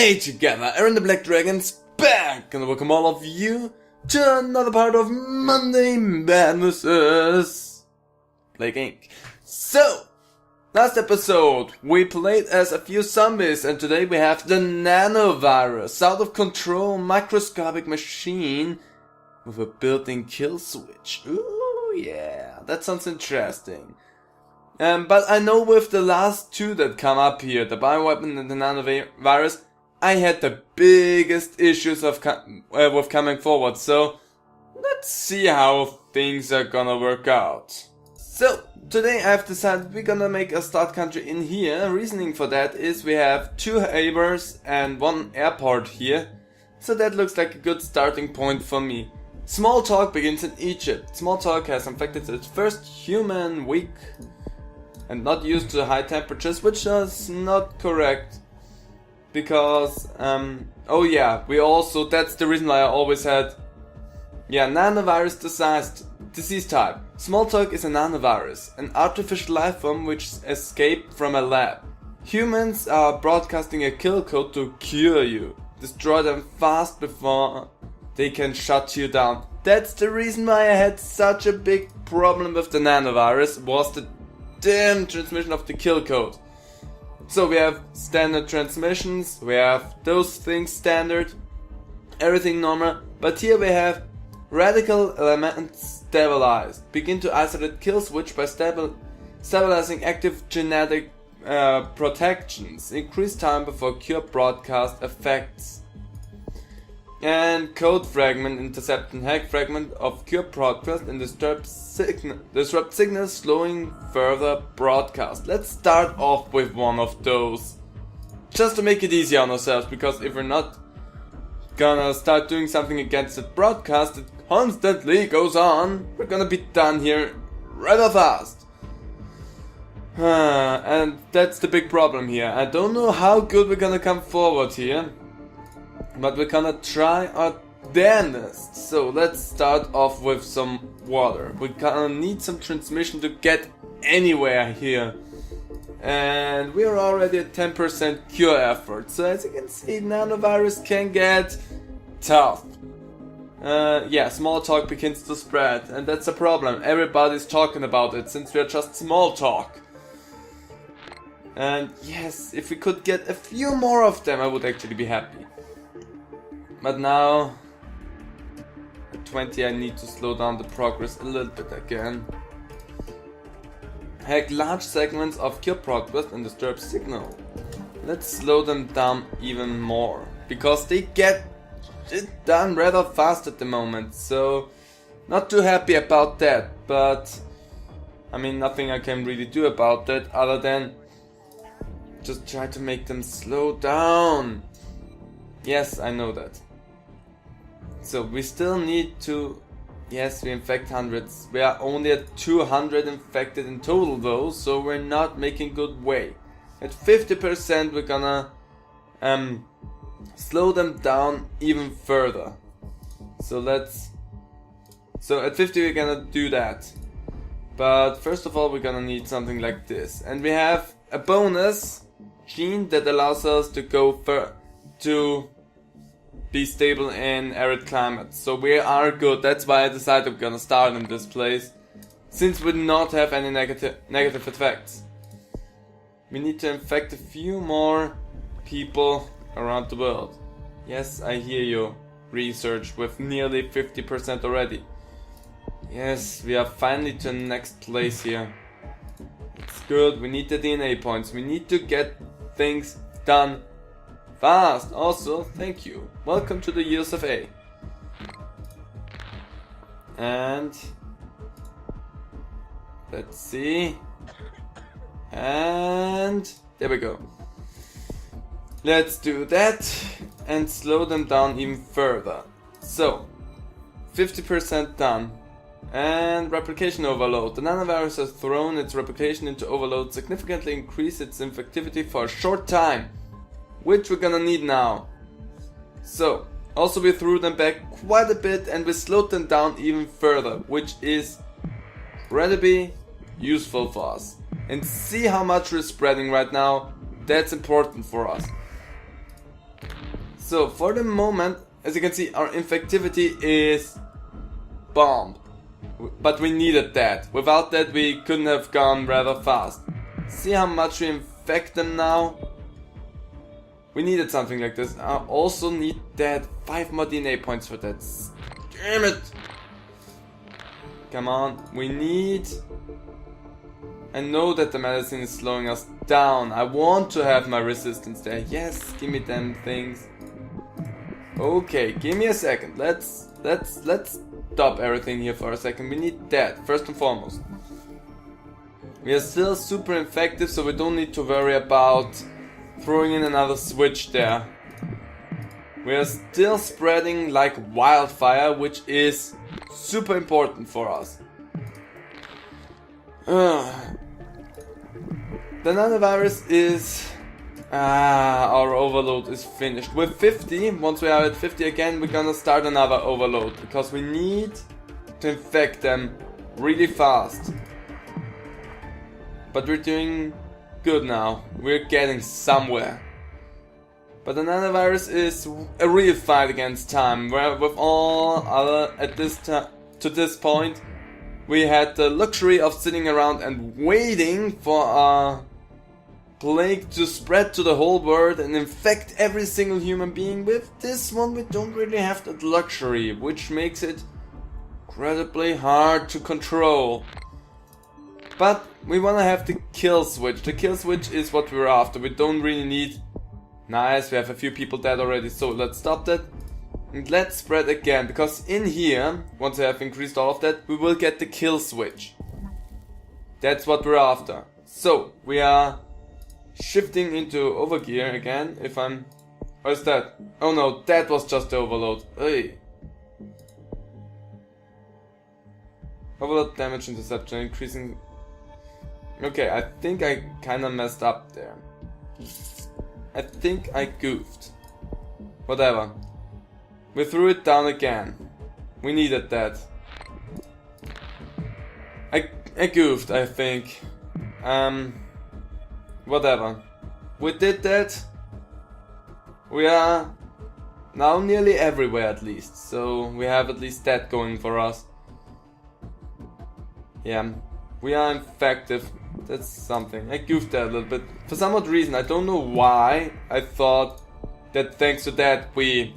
Hey together, Aaron the Black Dragon's back, and welcome all of you to another part of Monday Madnesses Plague Inc. So, last episode we played as a few zombies, and today we have the nanovirus, out of control microscopic machine with a built-in kill switch. Ooh yeah, that sounds interesting. But I know with the last two that come up here, the bioweapon and the nanovirus, I had the biggest issues with coming forward, so let's see how things are gonna work out. So, today I've decided we're gonna make a start country in here. Reasoning for that is we have 2 havens and 1 airport here, so that looks like a good starting point for me. Small talk begins in Egypt. Small talk has infected its first human week and not used to high temperatures, which is not correct. Because, oh yeah, that's the reason why I always had, nanovirus disease type. Smalltalk is a nanovirus, an artificial life form which escaped from a lab. Humans are broadcasting a kill code to cure you. Destroy them fast before they can shut you down. That's the reason why I had such a big problem with the nanovirus, was the damn transmission of the kill code. So we have standard transmissions, we have those things standard, everything normal, but here we have radical elements stabilized. Begin to isolate kill switch by stabilizing active genetic protections. Increase time before cure broadcast effects. And code fragment intercept and hack fragment of cure broadcast and disrupt signals, slowing further broadcast. Let's start off with one of those, just to make it easy on ourselves, because if we're not gonna start doing something against the broadcast that constantly goes on, we're gonna be done here rather fast. And that's the big problem here. I don't know how good we're gonna come forward here, but we're gonna try our damnedest. So let's start off with some water. We're gonna need some transmission to get anywhere here. And we're already at 10% cure effort. So as you can see, nanovirus can get tough. Small talk begins to spread. And that's a problem. Everybody's talking about it since we're just small talk. And yes, if we could get a few more of them, I would actually be happy. But now, at 20, I need to slow down the progress a little bit again. Hack large segments of cure progress and disturb signal. Let's slow them down even more, because they get it done rather fast at the moment, so not too happy about that. But I mean, nothing I can really do about that other than just try to make them slow down. Yes, I know that. So we still need to, yes, we infect hundreds. We are only at 200 infected in total though, so we're not making good way. At 50% we're gonna slow them down even further. So at 50 we're gonna do that. But first of all we're gonna need something like this. And we have a bonus gene that allows us to go to be stable in arid climates. So we are good. That's why I decided I'm gonna start in this place, since we do not have any negative effects. We need to infect a few more people around the world. Yes, I hear you. Research with nearly 50% already. Yes, we are finally to the next place here. It's good. We need the DNA points. We need to get things done fast. Also, thank you. Welcome to the years of A. And let's see. And there we go. Let's do that and slow them down even further. So, 50% done. And replication overload. The nanovirus has thrown its replication into overload, significantly increased its infectivity for a short time, which we're gonna need now. So, also we threw them back quite a bit and we slowed them down even further, which is incredibly useful for us. And see how much we're spreading right now. That's important for us. So for the moment, as you can see, our infectivity is bombed. But we needed that. Without that we couldn't have gone rather fast. See how much we infect them now? We needed something like this. I also need that 5 more DNA points for that. Damn it! Come on, we need... I know that the medicine is slowing us down. I want to have my resistance there. Yes, give me them things. Okay, give me a second. Let's stop everything here for a second. We need that, first and foremost. We are still super infective, so we don't need to worry about throwing in another switch there. We are still spreading like wildfire, which is super important for us. The nanovirus is... our overload is finished. With 50, once we are at 50 again, we're gonna start another overload. Because we need to infect them really fast. But we're doing good now. We're getting somewhere. But the nanovirus is a real fight against time. Where with all other, to this point, we had the luxury of sitting around and waiting for a plague to spread to the whole world and infect every single human being. With this one we don't really have that luxury, which makes it incredibly hard to control. But we wanna have the kill switch. The kill switch is what we're after. We don't really need... Nice, we have a few people dead already, so let's stop that. And let's spread again, because in here, once I have increased all of that, we will get the kill switch. That's what we're after. So, we are shifting into overgear again, if I'm... Where's that? Oh no, that was just the overload. Hey. Overload damage interception increasing... Okay, I think I kinda messed up there. I think I goofed. Whatever. We threw it down again. We needed that. I goofed, I think. Whatever. We did that. We are now nearly everywhere at least. So we have at least that going for us. Yeah. We are infective. That's something. I goofed that a little bit. For some odd reason, I don't know why I thought that thanks to that we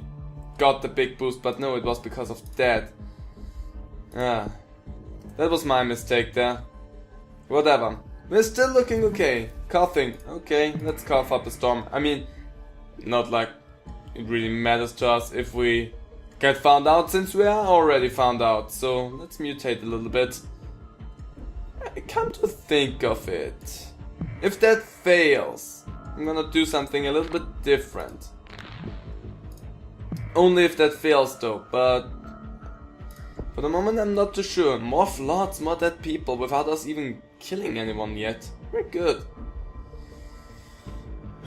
got the big boost, but no, it was because of that. That was my mistake there. Whatever. We're still looking okay. Coughing. Okay, let's cough up a storm. I mean, not like it really matters to us if we get found out, since we are already found out. So let's mutate a little bit. I come to think of it, if that fails, I'm gonna do something a little bit different. Only if that fails though, but for the moment I'm not too sure. More floods, more dead people without us even killing anyone yet. We're good.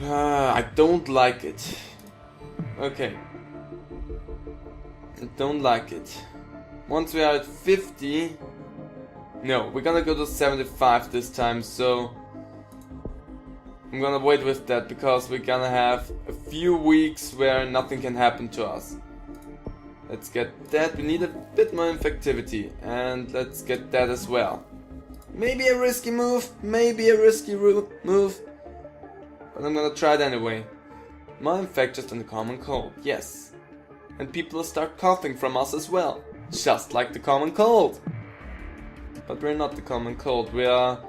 I don't like it. Okay. I don't like it. Once we are at 50... No, we're gonna go to 75 this time, so I'm gonna wait with that, because we're gonna have a few weeks where nothing can happen to us. Let's get that. We need a bit more infectivity, and let's get that as well. Maybe a risky move, maybe a risky move, but I'm gonna try it anyway. More infectious than the common cold, yes. And people will start coughing from us as well, just like the common cold. But we're not the common cold, we are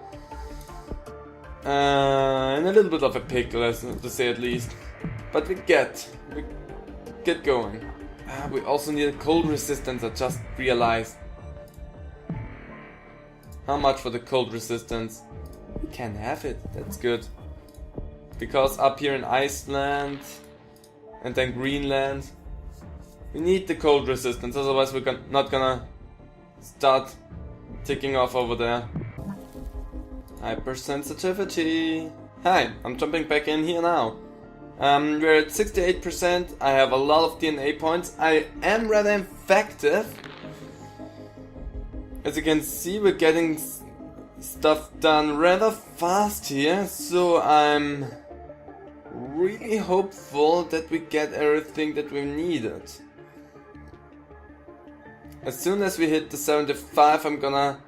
in a little bit of a pickle, to say at least. But we get going. We also need a cold resistance, I just realized. How much for the cold resistance? We can have it, that's good. Because up here in Iceland and then Greenland, we need the cold resistance, otherwise we're not gonna start ticking off over there. Hypersensitivity. Hi, I'm jumping back in here now. We're at 68%. I have a lot of DNA points. I am rather infective. As you can see, we're getting stuff done rather fast here. So I'm really hopeful that we get everything that we needed. As soon as we hit the 75, I'm gonna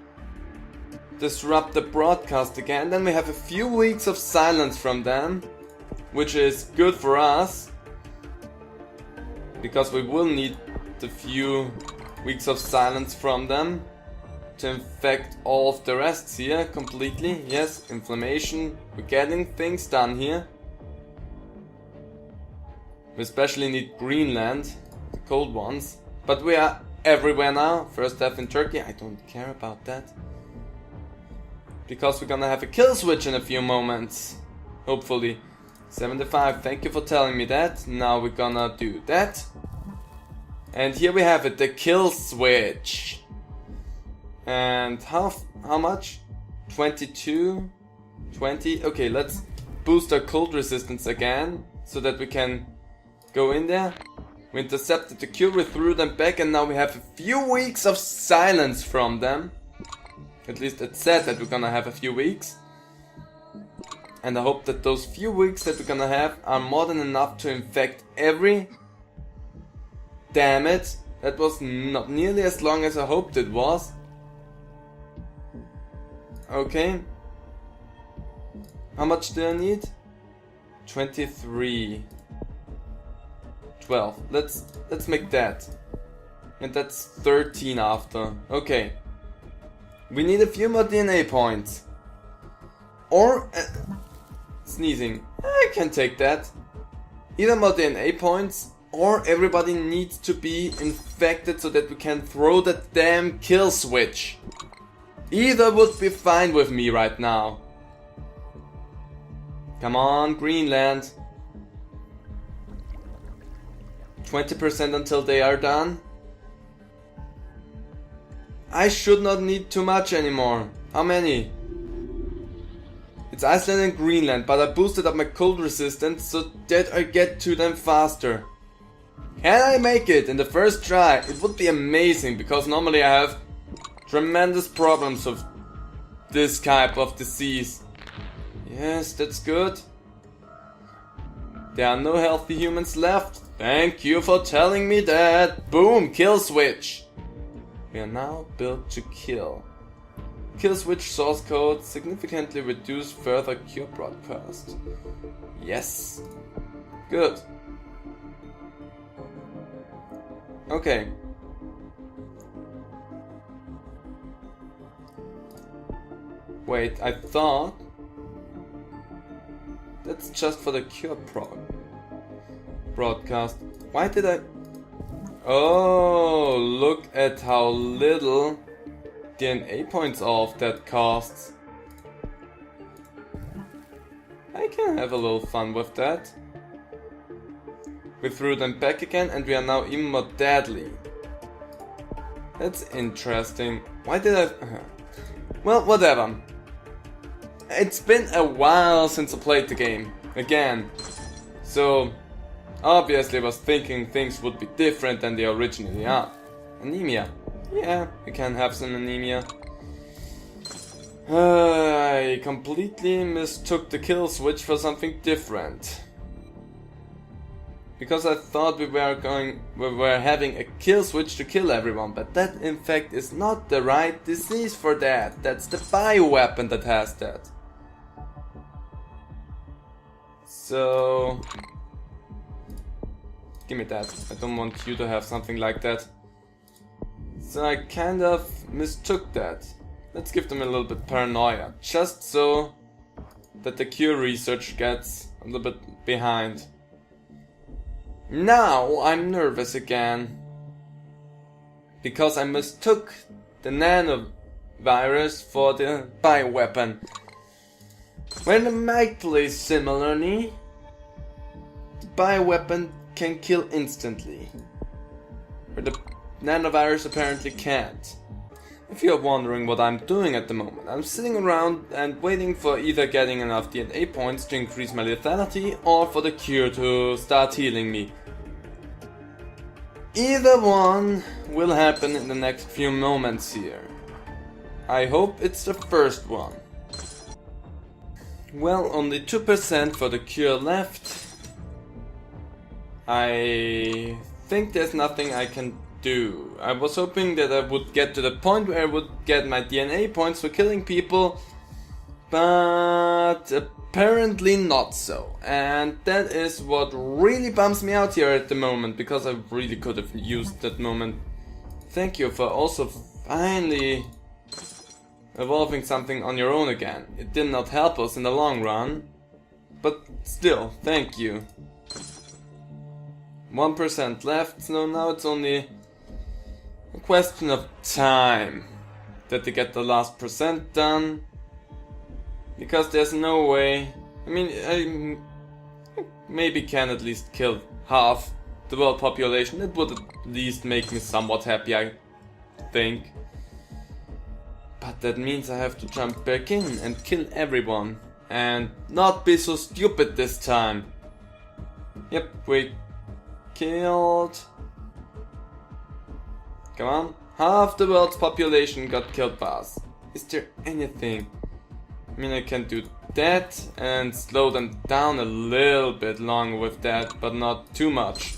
disrupt the broadcast again. Then we have a few weeks of silence from them, which is good for us, because we will need the few weeks of silence from them to infect all of the rest here completely. Yes, inflammation. We're getting things done here. We especially need Greenland, the cold ones. But we are everywhere now. First death in Turkey. I don't care about that, because we're gonna have a kill switch in a few moments. Hopefully. 75, thank you for telling me that. Now we're gonna do that. And here we have it, the kill switch. And how much? 22? 20? Okay, let's boost our cold resistance again, so that we can go in there. We intercepted the cure, we threw them back, and now we have a few weeks of silence from them. At least it said that we're gonna have a few weeks. And I hope that those few weeks that we're gonna have are more than enough to infect every... Damn it, that was not nearly as long as I hoped it was. Okay. How much do I need? 23. 12. Let's make that. And that's 13 after. Okay. We need a few more DNA points. Or... sneezing. I can take that. Either more DNA points, or everybody needs to be infected so that we can throw the damn kill switch. Either would be fine with me right now. Come on, Greenland. 20% until they are done. I should not need too much anymore. How many? It's Iceland and Greenland, but I boosted up my cold resistance so that I get to them faster. Can I make it in the first try? It would be amazing, because normally I have tremendous problems with this type of disease. Yes, that's good. There are no healthy humans left. Thank you for telling me that. Boom, kill switch. We are now built to kill. Kill switch source code significantly reduce further cure broadcast. Yes. Good. Okay. Wait, I thought that's just for the cure broadcast. Why did I... Oh, look at how little DNA points off that costs. I can have a little fun with that. We threw them back again and we are now even more deadly. That's interesting. Why did I... Well, whatever. It's been a while since I played the game again. So, obviously I was thinking things would be different than they originally are. Anemia. Yeah, we can have some anemia. I completely mistook the kill switch for something different. Because I thought we were having a kill switch to kill everyone, but that in fact is not the right disease for that. That's the bioweapon that has that. So... give me that. I don't want you to have something like that. So I kind of mistook that. Let's give them a little bit paranoia, just so that the cure research gets a little bit behind. Now I'm nervous again, because I mistook the nanovirus for the bioweapon. When it might play similarly, the bioweapon can kill instantly, where the nanovirus apparently can't. If you're wondering what I'm doing at the moment, I'm sitting around and waiting for either getting enough DNA points to increase my lethality or for the cure to start healing me. Either one will happen in the next few moments here. I hope it's the first one. Well, only 2% for the cure left. I think there's nothing I can do. I was hoping that I would get to the point where I would get my DNA points for killing people, but apparently not so. And that is what really bums me out here at the moment, because I really could have used that moment. Thank you for also finally evolving something on your own again. It did not help us in the long run, but still, thank you. 1% left, so now it's only a question of time that they get the last percent done. Because there's no way. I mean, I maybe can at least kill half the world population. It would at least make me somewhat happy, I think. But that means I have to jump back in and kill everyone. And not be so stupid this time. Yep, we killed... Come on. Half the world's population got killed by us. Is there anything? I mean, I can do that and slow them down a little bit longer with that, but not too much.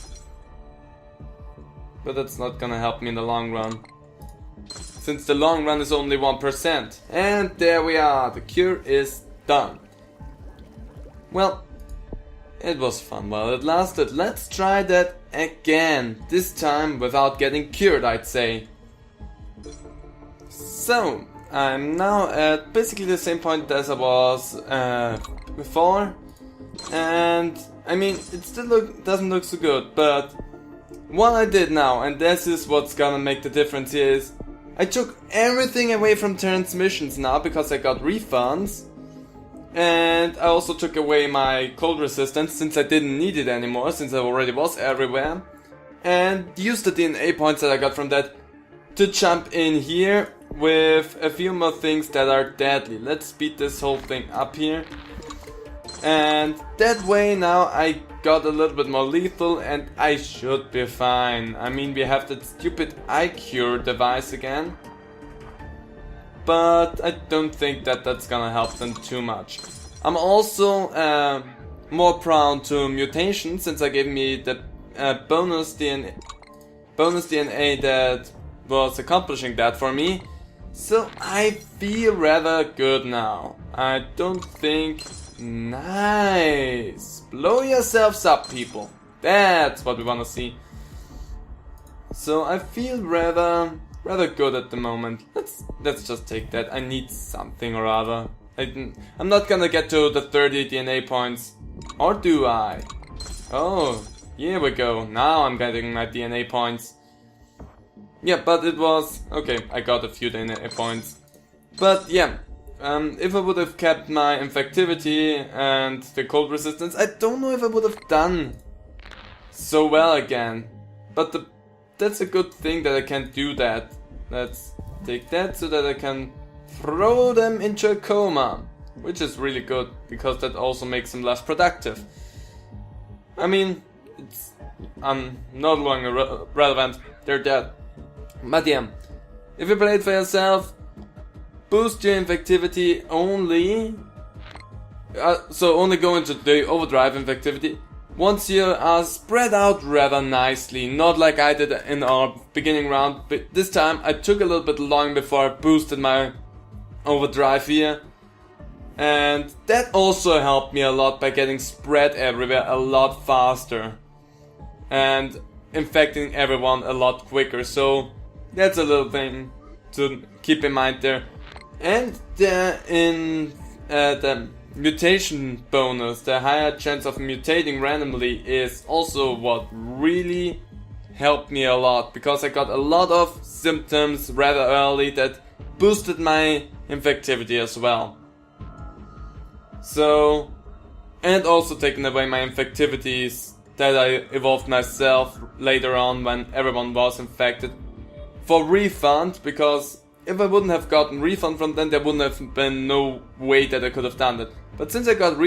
But that's not gonna help me in the long run, since the long run is only 1%. And there we are, the cure is done. Well, it was fun while it lasted. Let's try that again, this time without getting cured, I'd say. So, I'm now at basically the same point as I was before, and I mean, it still doesn't look so good, but what I did now, and this is what's gonna make the difference here, is I took everything away from transmissions now because I got refunds, and I also took away my cold resistance since I didn't need it anymore, since I already was everywhere, and used the DNA points that I got from that to jump in here with a few more things that are deadly. Let's speed this whole thing up here. And that way now I got a little bit more lethal and I should be fine. I mean, we have that stupid iCure device again, but I don't think that that's gonna help them too much. I'm also more prone to mutation since I gave me the bonus DNA that was accomplishing that for me. So I feel rather good now. I don't think... Nice! Blow yourselves up, people. That's what we wanna see. So I feel rather good at the moment. Let's just take that. I need something or other. I'm not gonna get to the 30 DNA points. Or do I? Oh, here we go. Now I'm getting my DNA points. Yeah, but it was... Okay, I got a few DNA points. But yeah, if I would have kept my infectivity and the cold resistance, I don't know if I would have done so well again. But that's a good thing that I can do that. Let's take that so that I can throw them into a coma. Which is really good, because that also makes them less productive. I mean, it's no longer relevant. They're dead. But yeah, if you play it for yourself, boost your infectivity only. So only go into the overdrive infectivity once you are spread out rather nicely, not like I did in our beginning round. But this time I took a little bit long before I boosted my overdrive here, and that also helped me a lot by getting spread everywhere a lot faster and infecting everyone a lot quicker. So that's a little thing to keep in mind there. And in the mutation bonus, the higher chance of mutating randomly is also what really helped me a lot, because I got a lot of symptoms rather early that boosted my infectivity as well. So, and also taking away my infectivities that I evolved myself later on when everyone was infected for refund, because if I wouldn't have gotten refund from them, there wouldn't have been no way that I could have done that. But since I got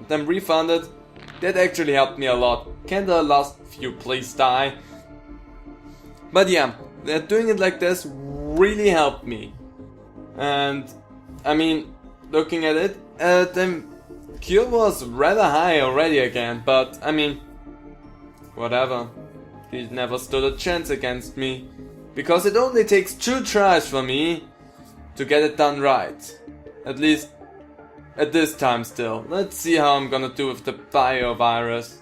them refunded, that actually helped me a lot. Can the last few please die? But yeah, doing it like this really helped me. And I mean, looking at it, the cure was rather high already again, but I mean, whatever. He never stood a chance against me. Because it only takes 2 tries for me to get it done right. At least at this time still. Let's see how I'm gonna do with the biovirus.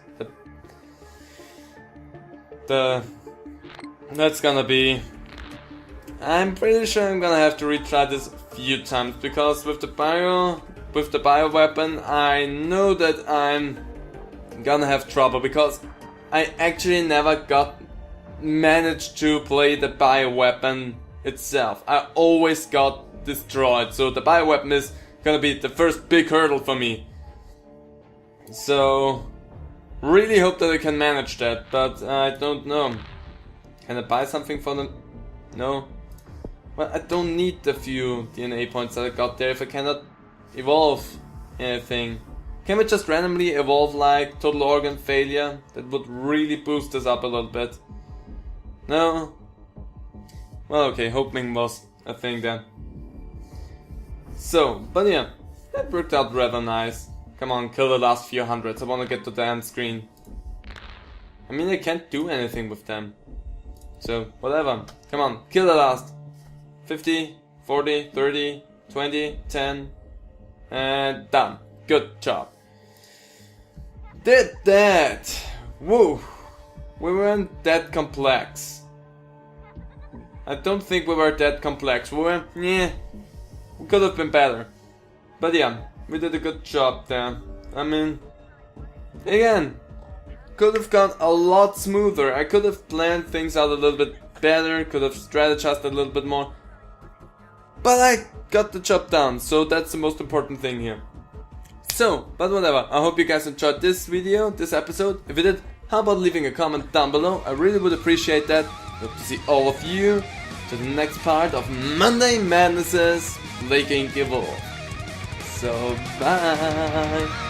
That's gonna be... I'm pretty sure I'm gonna have to retry this a few times, because with the bio weapon I know that I'm gonna have trouble, because I actually never managed to play the bio weapon itself. I always got destroyed, so the bio weapon is gonna be the first big hurdle for me. So really hope that I can manage that, but I don't know. Can I buy something for them? No. Well, I don't need the few DNA points that I got there if I cannot evolve anything. Can we just randomly evolve like total organ failure? That would really boost us up a little bit. No? Well, okay, hoping was a thing then. So, but yeah, that worked out rather nice. Come on, kill the last few hundreds. I wanna get to the end screen. I mean, I can't do anything with them. So, whatever. Come on, kill the last. 50, 40, 30, 20, 10. And done. Good job. Did that. Woo. We weren't that complex. I don't think we were that complex. We were, yeah. We could have been better. But yeah, we did a good job there. I mean, again, could have gone a lot smoother. I could have planned things out a little bit better, could have strategized a little bit more. But I got the job done, so that's the most important thing here. So, but whatever, I hope you guys enjoyed this video, this episode. If you did, how about leaving a comment down below? I really would appreciate that. Hope to see all of you to the next part of Monday Madnesses, Evolvde. So, bye!